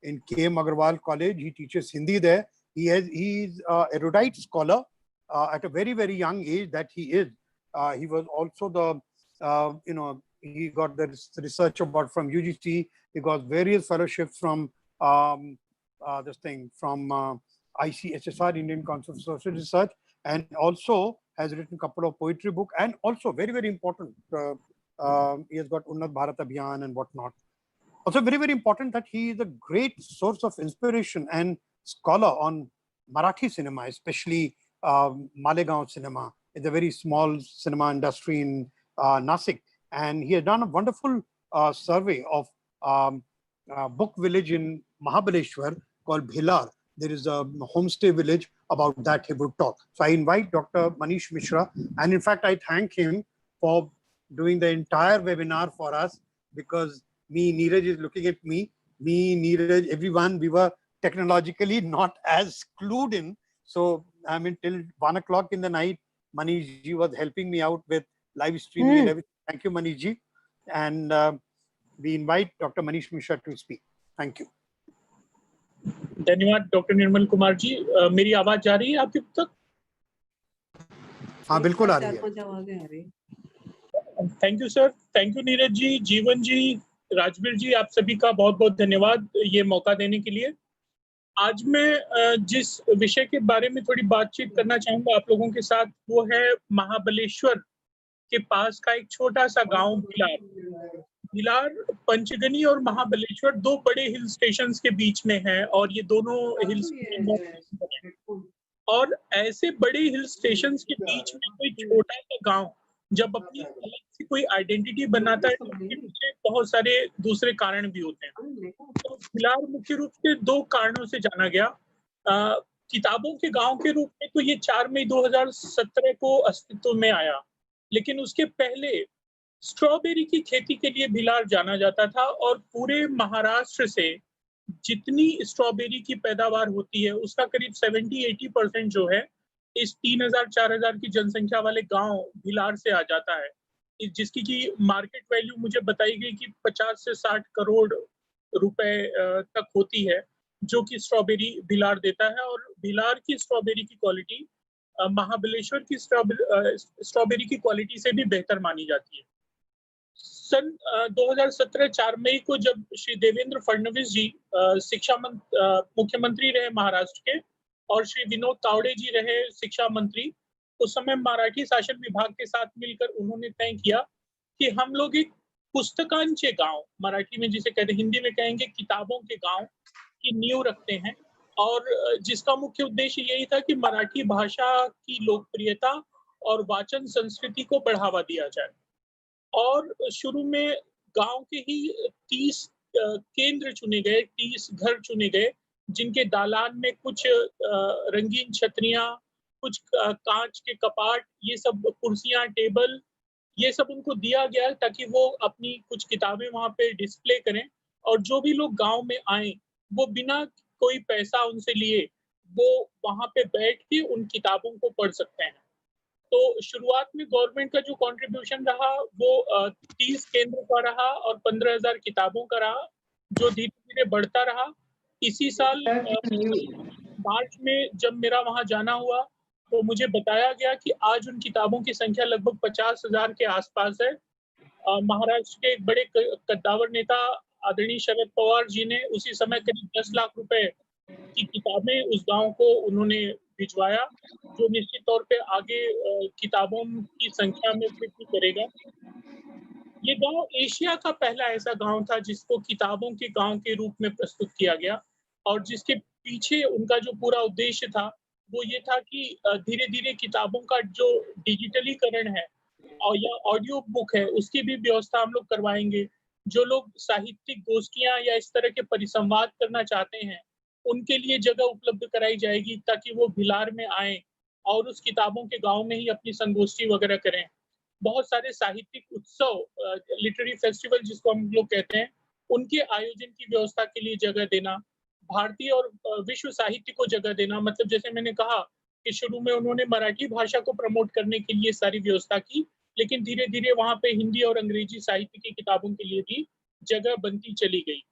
in K.M. Agarwal College. He teaches Hindi there. He's an erudite scholar at a very, very young age that he is. He was also the, he got the research award from UGC. He got various fellowships from from ICSSR, Indian Council of Social Research, and also has written a couple of poetry books, and also very, very important. He has got Unnat Bharat Abhiyan and whatnot. Also very, very important that he is a great source of inspiration and scholar on Marathi cinema, especially Malegaon cinema. It's a very small cinema industry in Nasik. And he has done a wonderful survey of book village in Mahabaleshwar called Bhilar. There is a homestay village. About that he would talk. So I invite Dr. Manish Mishra, and in fact I thank him for doing the entire webinar for us, because Neeraj is looking at me, Neeraj, everyone, we were technologically not as clued in. So I mean, till 1 o'clock in the night, Manish ji was helping me out with live streaming and everything. Thank you, Manish ji. And we invite Dr. Manish Mishra to speak. Thank you. धन्यवाद doctor Nirmal Kumar ji. मेरी आवाज जा रही है आपके तक? हाँ, बिल्कुल आ रही है। Thank you sir, thank you Neeraj ji, Jeevan ji, Rajveer जी, आप सभी का बहुत बहुत धन्यवाद ये मौका देने के लिए। आज मैं जिस विषय के बारे में थोड़ी बातचीत करना चाहूंगा आप लोगों के साथ, वो है महाबलेश्वर के पास का एक छोटा सा गांव भिलार। भिलार पंचगनी और महाबलेश्वर दो बड़े हिल स्टेशंस के बीच में है, और ये दोनों हिल स्टेशन, और ऐसे बड़े हिल स्टेशंस के बीच में कोई छोटा सा गांव जब अपनी अलग से कोई आइडेंटिटी बनाता है, तो उसके पीछे बहुत सारे दूसरे कारण भी होते हैं। तो भिलार मुख्य रूप से दो कारणों से जाना गया। किताबों के गांव के रूप में तो ये 4 मई 2017 को अस्तित्व में आया, लेकिन उसके पहले स्ट्रॉबेरी की खेती के लिए भिलार जाना जाता था, और पूरे महाराष्ट्र से जितनी स्ट्रॉबेरी की पैदावार होती है उसका करीब 70-80% जो है इस 3000-4000 की जनसंख्या वाले गांव भिलार से आ जाता है, जिसकी की मार्केट वैल्यू मुझे बताई गई कि 50 से 60 करोड़ रुपए तक होती है, जो कि स्ट्रॉबेरी भिलार देता है। और भिलार की स्ट्रॉबेरी की क्वालिटी महाबलेश्वर की स्ट्रॉबेरी की क्वालिटी से भी बेहतर मानी जाती है। सन 2017 4 मई को जब श्री देवेंद्र फडणवीस जी मुख्यमंत्री रहे महाराष्ट्र के, और श्री विनोद तावड़े जी रहे शिक्षा मंत्री, उस समय मराठी शासन विभाग के साथ मिलकर उन्होंने तय किया कि हम लोग एक पुस्तकांचे गांव, मराठी में जिसे कहते हैं, हिंदी में कहेंगे किताबों के गांव की नींव रखते हैं, और जिसका मुख्य उद्देश्य यही था कि मराठी भाषा की लोकप्रियता और वाचन संस्कृति को बढ़ावा दिया जाए। और शुरू में गांव के ही 30 केंद्र चुने गए, 30 घर चुने गए, जिनके दालान में कुछ रंगीन छतरियां, कुछ कांच के कपाट, ये सब कुर्सियां, टेबल, ये सब उनको दिया गया ताकि वो अपनी कुछ किताबें वहां पे डिस्प्ले करें, और जो भी लोग गांव में आए वो बिना कोई पैसा उनसे लिए वो वहां पे बैठ के उन किताबों को पढ़ सकते हैं। तो शुरुआत में गवर्नमेंट का जो कंट्रीब्यूशन रहा वो 30 केंद्र का रहा और 15,000 किताबों का रहा, जो धीरे धीरे बढ़ता रहा। इसी साल मार्च में जब मेरा वहां जाना हुआ तो मुझे बताया गया कि आज उन किताबों की संख्या लगभग 50,000 के आसपास है। महाराष्ट्र के एक बड़े कद्दावर नेता आदरणीय शरद पवार जी ने उसी समय करीब 10 लाख रुपए की किताबें उस गांव को उन्होंने भिजवाया, जो निश्चित तौर पे आगे किताबों की संख्या में वृद्धि करेगा। ये गांव एशिया का पहला ऐसा गांव था जिसको किताबों के गांव के रूप में प्रस्तुत किया गया, और जिसके पीछे उनका जो पूरा उद्देश्य था वो ये था कि धीरे धीरे किताबों का जो डिजिटलीकरण है और या ऑडियो बुक है उसकी भी व्यवस्था हम लोग करवाएंगे। जो लोग साहित्यिक गोष्ठियां या इस तरह के परिसंवाद करना चाहते हैं उनके लिए जगह उपलब्ध कराई जाएगी, ताकि वो भिलार में आए और उस किताबों के गांव में ही अपनी संगोष्ठी वगैरह करें। बहुत सारे साहित्यिक उत्सव, लिटरेरी फेस्टिवल जिसको हम लोग कहते हैं, उनके आयोजन की व्यवस्था के लिए जगह देना, भारतीय और विश्व साहित्य को जगह देना। मतलब जैसे मैंने कहा कि शुरू में उन्होंने मराठी भाषा को प्रमोट करने के लिए सारी व्यवस्था की, लेकिन धीरे धीरे वहां पे हिंदी और अंग्रेजी साहित्य की किताबों के लिए भी जगह बनती चली गई।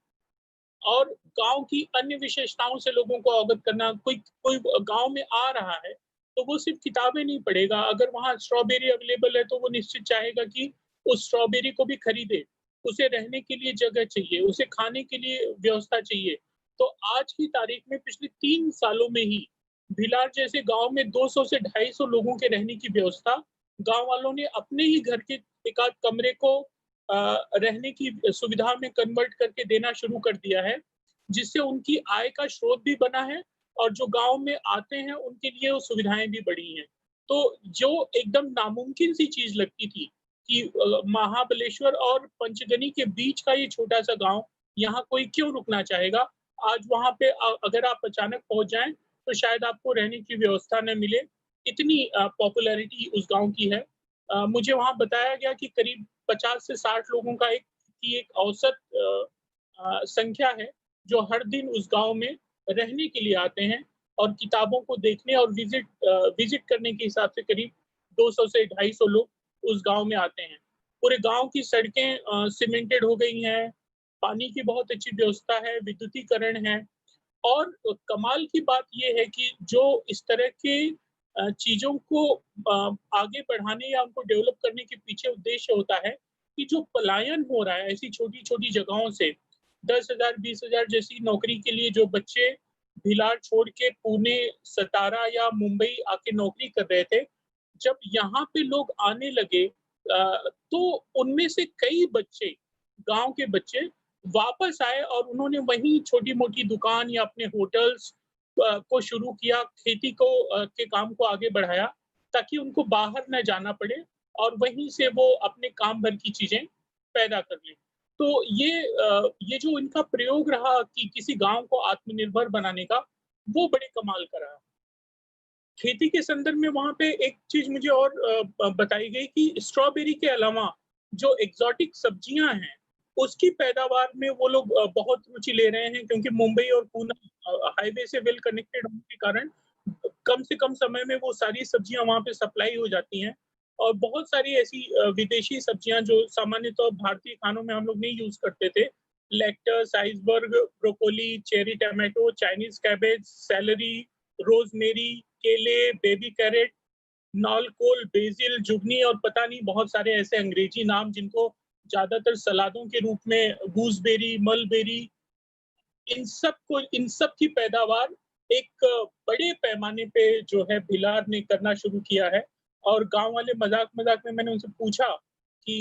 और गाँव की अन्य विशेषताओं से लोगों को अवगत करना। कोई कोई गाँव में आ रहा है, तो वो सिर्फ़ किताबें नहीं पढ़ेगा, अगर वहाँ स्ट्रॉबेरी अवेलेबल है, तो वो निश्चित चाहेगा कि उस स्ट्रॉबेरी को भी खरीदे। उसे रहने के लिए जगह चाहिए, उसे खाने के लिए व्यवस्था चाहिए। तो आज की तारीख में पिछले 3 सालों में ही भिलार जैसे गाँव में 200 से 250 लोगों के रहने की व्यवस्था गाँव वालों ने अपने ही घर के एक-आध कमरे को रहने की सुविधा में कन्वर्ट करके देना शुरू कर दिया है, जिससे उनकी आय का स्रोत भी बना है और जो गाँव में आते हैं, उनके लिए वो सुविधाएँ भी बढ़ी हैं। तो जो एकदम नामुमकिन सी चीज़ लगती थी कि महाबलेश्वर और पंचगनी के बीच का ये छोटा-सा गाँव, यहाँ कोई क्यों रुकना चाहेगा? आज वहाँ पे अगर आप अचानक पहुँच जाएँ, तो शायद आपको रहने की व्यवस्था ना मिले। इतनी पॉपुलैरिटी उस गाँव की है। मुझे वहाँ बताया गया कि करीब 50 से 60 लोगों का एक औसत संख्या है, जो हर दिन उस गाँव में रहने के लिए आते हैं और किताबों को देखने और विज़िट करने के हिसाब से करीब 200 से 250 लोग उस गाँव में आते हैं। पूरे गाँव की सड़कें सीमेंटेड हो गई हैं, पानी की बहुत अच्छी व्यवस्था है, विद्युतीकरण है और कमाल की बात ये है कि जो इस तरह के चीज़ों को आगे बढ़ाने या उनको डेवलप करने के पीछे उद्देश्य होता है कि जो पलायन हो रहा है ऐसी छोटी-छोटी जगहों से 10,000 20,000 जैसी नौकरी के लिए जो बच्चे भिलाड़ छोड़ के पुणे, सतारा या मुंबई आके नौकरी कर रहे थे, जब यहाँ पे लोग आने लगे तो उनमें से कई बच्चे, गाँव के बच्चे वापस आए और उन्होंने वहीं छोटी-मोटी दुकान या अपने होटल्स को शुरू किया, खेती को के काम को आगे बढ़ाया, ताकि उनको बाहर ना जाना पड़े और वहीं से वो अपने काम भर की चीज़ें पैदा कर लें। तो ये जो इनका प्रयोग रहा कि किसी गाँव को आत्मनिर्भर बनाने का, वो बड़े कमाल का रहा। खेती के संदर्भ में वहाँ पे एक चीज़ मुझे और बताई गई कि स्ट्रॉबेरी के अलावा जो एक्ज़ोटिक सब्जियाँ हैं, उसकी पैदावार में वो लोग बहुत रुचि ले रहे हैं क्योंकि मुंबई और पूना हाईवे से वेल कनेक्टेड होने के कारण कम से कम समय में वो सारी सब्जियाँ वहाँ पे सप्लाई हो जाती हैं और बहुत सारी ऐसी विदेशी सब्जियाँ जो सामान्यतः भारतीय खानों में हम लोग नहीं यूज़ करते थे, let's, iceberg, broccoli, cherry tomato, Chinese cabbage, salary, rosemary, केले, बेबी कैरेट, नॉलकोल, बेसिल, जुगनी और पता नहीं बहुत सारे ऐसे अंग्रेजी नाम जिनको ज़्यादातर सलादों के रूप में गूसबेरी, मलबेरी इन सब की पैदावार एक बड़े पैमाने पे जो है भिलार ने करना शुरू किया है और गाँव वाले मज़ाक-मज़ाक में मैंने उनसे पूछा कि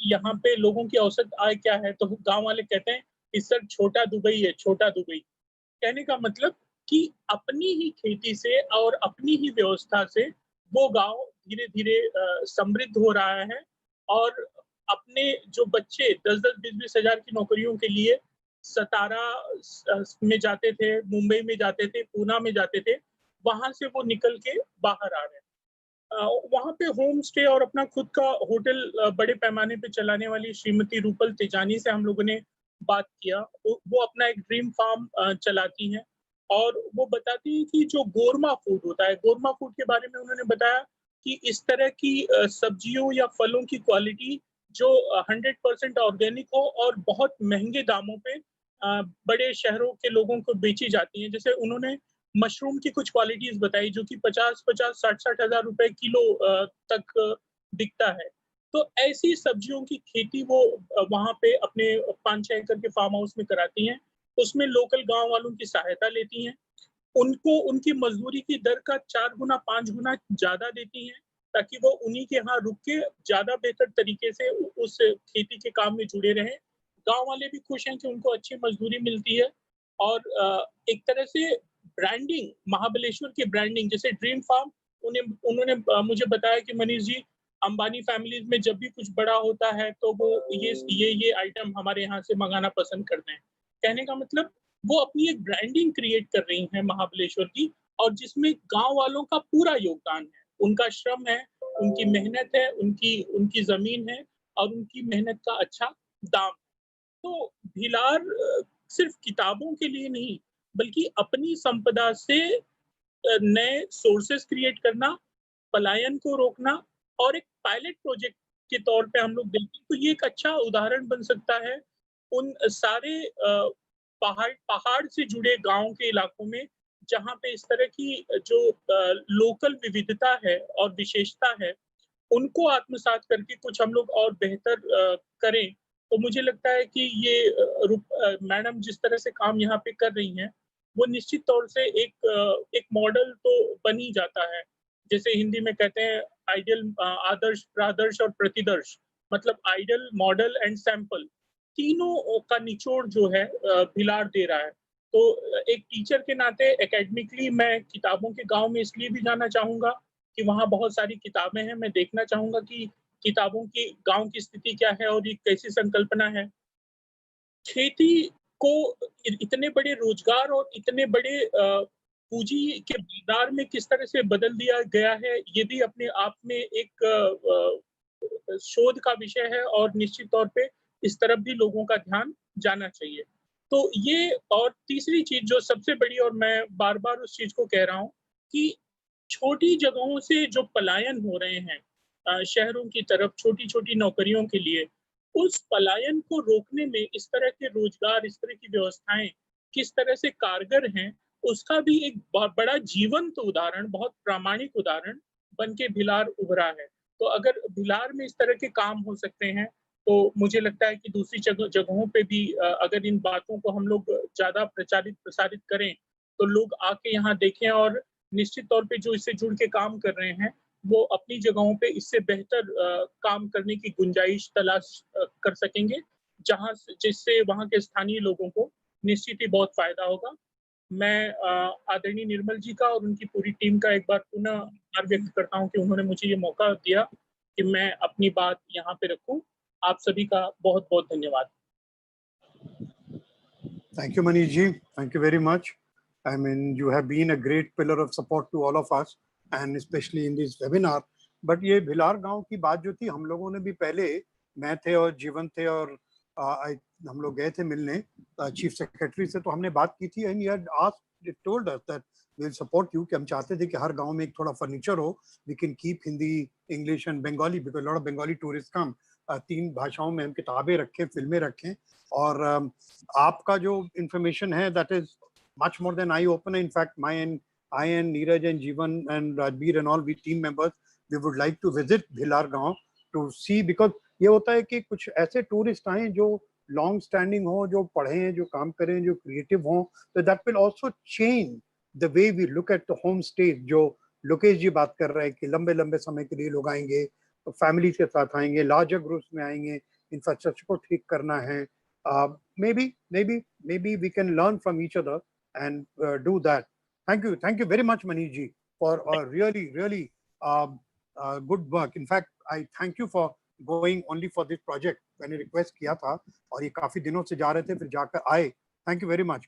यहाँ पे लोगों की औसत आय क्या है? तो गाँव वाले कहते हैं कि सर छोटा दुबई है, छोटा दुबई। कहने का मतलब कि अपनी ही खेती से और अपनी ही व्यवस्था से वो गाँव धीरे-धीरे समृद्ध हो रहा है और अपने जो बच्चे 10-10, 20-20 हज़ार की नौकरियों के लिए सतारा में जाते थे, मुंबई में जाते थे, पूना में जाते थे, वहाँ से वो निकल के बाहर आ रहे हैं। वहाँ पे होम स्टे और अपना खुद का होटल बड़े पैमाने पे चलाने वाली श्रीमती रूपल तेजानी से हम लोगों ने बात किया। वो अपना एक ड्रीम फार्म चलाती हैं और वो बताती हैं कि जो गोरमा फूड होता है, गोरमा फूड के बारे में उन्होंने बताया कि इस तरह की सब्जियों या फलों की क्वालिटी जो 100% ऑर्गेनिक हो और बहुत महँगे दामों पे बड़े शहरों के लोगों को बेची जाती हैं। जैसे उन्होंने मशरूम की कुछ क्वालिटीज़ बताई जो कि 50-50, 60-60 हज़ार रुपए किलो तक बिकता है। तो ऐसी सब्जियों की खेती वो वहाँ पे अपने 5-6 एकड़ के फार्म हाउस में कराती हैं। उसमें लोकल गाँव वालों की सहायता लेती हैं। उनको उनकी मज़दूरी की दर का 4 गुना, 5 गुना ज़्यादा देती हैं, ताकि वो उन्हीं के यहाँ रुक के ज़्यादा बेहतर तरीके से उस खेती के काम में जुड़े रहें। गाँव वाले भी खुश हैं कि उनको अच्छी मज़दूरी मिलती है और एक तरह से ब्रांडिंग, महाबलेश्वर की ब्रांडिंग जैसे ड्रीम फार्म उन्होंने मुझे बताया कि मनीष जी, अंबानी फैमिलीज़ में जब भी कुछ बड़ा होता है, तो वो ये आइटम हमारे यहाँ से मँगाना पसंद करते हैं। कहने का मतलब वो अपनी एक ब्रांडिंग क्रिएट कर रही हैं महाबलेश्वर की और जिसमें गाँव वालों का पूरा योगदान है। उनका श्रम है, उनकी मेहनत है, उनकी उनकी ज़मीन है और उनकी मेहनत का अच्छा दाम। तो भिलार सिर्फ़ किताबों के लिए नहीं, बल्कि अपनी संपदा से नए सोर्सेज़ क्रिएट करना, पलायन को रोकना और एक पायलट प्रोजेक्ट के तौर पे हम लोग देखें तो ये एक अच्छा उदाहरण बन सकता है उन सारे पहाड़ से जुड़े गांव के इलाकों में जहां पे इस तरह की जो लोकल विविधता है और विशेषता है, उनको आत्मसात करके कुछ हम लोग और बेहतर करें, तो मुझे लगता है कि ये मैडम जिस तरह से काम यहाँ पे कर रही हैं, वो निश्चित तौर से एक मॉडल तो बन ही जाता है। जैसे हिंदी में कहते हैं आइडियल, आदर्श, प्रादर्श और प्रतिदर्श, मतलब आइडियल, मॉडल एंड सैंपल, तीनों का निचोड़ जो है भिलाड़ दे रहा है। तो एक टीचर के नाते एकेडमिकली मैं किताबों के गांव में इसलिए भी जाना चाहूंगा कि वहाँ बहुत सारी किताबें हैं। मैं देखना चाहूंगा कि किताबों की गांव की स्थिति क्या है और ये कैसी संकल्पना है। खेती को इतने बड़े रोजगार और इतने बड़े पूंजी के बाजार में किस तरह से बदल दिया गया है, ये भी अपने आप में एक शोध का विषय है और निश्चित तौर पे इस तरफ भी लोगों का ध्यान जाना चाहिए। तो ये, और तीसरी चीज जो सबसे बड़ी, और मैं बार बार उस चीज को कह रहा हूँ कि छोटी जगहों से जो पलायन हो रहे हैं शहरों की तरफ छोटी छोटी नौकरियों के लिए, उस पलायन को रोकने में इस तरह के रोजगार, इस तरह की व्यवस्थाएं किस तरह से कारगर हैं, उसका भी एक बहुत बड़ा जीवंत उदाहरण, बहुत प्रामाणिक उदाहरण बन के भिलार उभरा है। तो अगर भिलार में इस तरह के काम हो सकते हैं, तो मुझे लगता है कि दूसरी जगहों पे भी अगर इन बातों को हम लोग ज्यादा प्रसारित करें, तो लोग आके यहाँ देखें और निश्चित तौर पे जो इससे जुड़ के काम कर रहे हैं, वो अपनी जगहों पे इससे बेहतर काम करने की गुंजाइश तलाश कर सकेंगे, जिससे वहाँ के स्थानीय लोगों को निश्चित ही बहुत फायदा होगा। मैं आदरणीय निर्मल जी का और उनकी पूरी टीम का एक बार पुनः आभार व्यक्त करता हूँ कि उन्होंने मुझे ये मौका दिया कि मैं अपनी बात यहाँ पे रखूँ। आप सभी का बहुत बहुत धन्यवाद। Thank you, Manish ji. Thank you very much. I mean, you have been a great pillar of support to all of us, and especially in this webinar. But ये भिलार गांव की बात जो थी, हम लोगों ने भी पहले, मैं थे और जीवन थे और हम लोग गए थे मिलने चीफ सेक्रेटरी से, तो हमने बात की थी and he had asked, told us that we will support you, कि हम चाहते थे कि हर गांव में एक थोड़ा फर्नीचर हो, we can keep Hindi, English and Bengali, because lot of Bengali tourist come, 3 भाषाओं में हम किताबें रखें, फिल्में रखें। और आपका जो इंफॉर्मेशन है that is much more than eye opener. In fact, I and Neeraj and Jeevan and Rajbir and all, we team members, we would like to visit Bhilar गांव to see, because ये होता है कि कुछ ऐसे tourist आए जो long standing हो, जो पढ़े हैं, जो काम करें, जो क्रिएटिव हो, तो that will also change the way we look at the home stage. जो लोकेश जी बात कर रहे हैं कि लंबे लंबे समय के लिए लोग आएंगे, तो फैमिली के साथ आएंगे, लार्जर ग्रुप्स में आएंगे, इंफ्रास्ट्रक्चर को ठीक करना है। maybe we can learn from each other and do that. Thank you very much, Manish ji, for really good work. In fact, I thank you for going only for this project. मैंने request किया था और ये काफी दिनों से जा रहे थे, फिर जाकर आए। Thank you very much.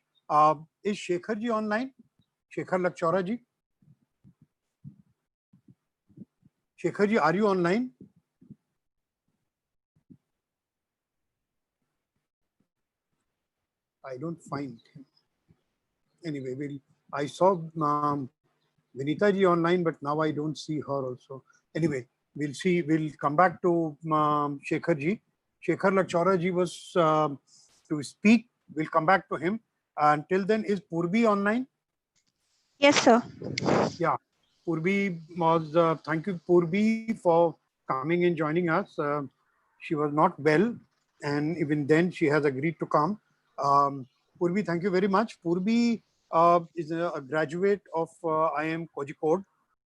Is Shekhar ji online? Shekhar Lakshaura ji, Shekhar ji, are you online? I don't find him. Anyway, I saw Vinita ji online, but now I don't see her also. Anyway, we'll see. We'll come back to Shekhar ji. Shekhar Lachora ji was to speak. We'll come back to him. Until then, is Purbi online? Yes, sir. Yeah, Purbi was. Thank you, Purbi, for coming and joining us. She was not well, and even then, she has agreed to come. Purbi, thank you very much. Purbi is a graduate of IIM Kozhikode,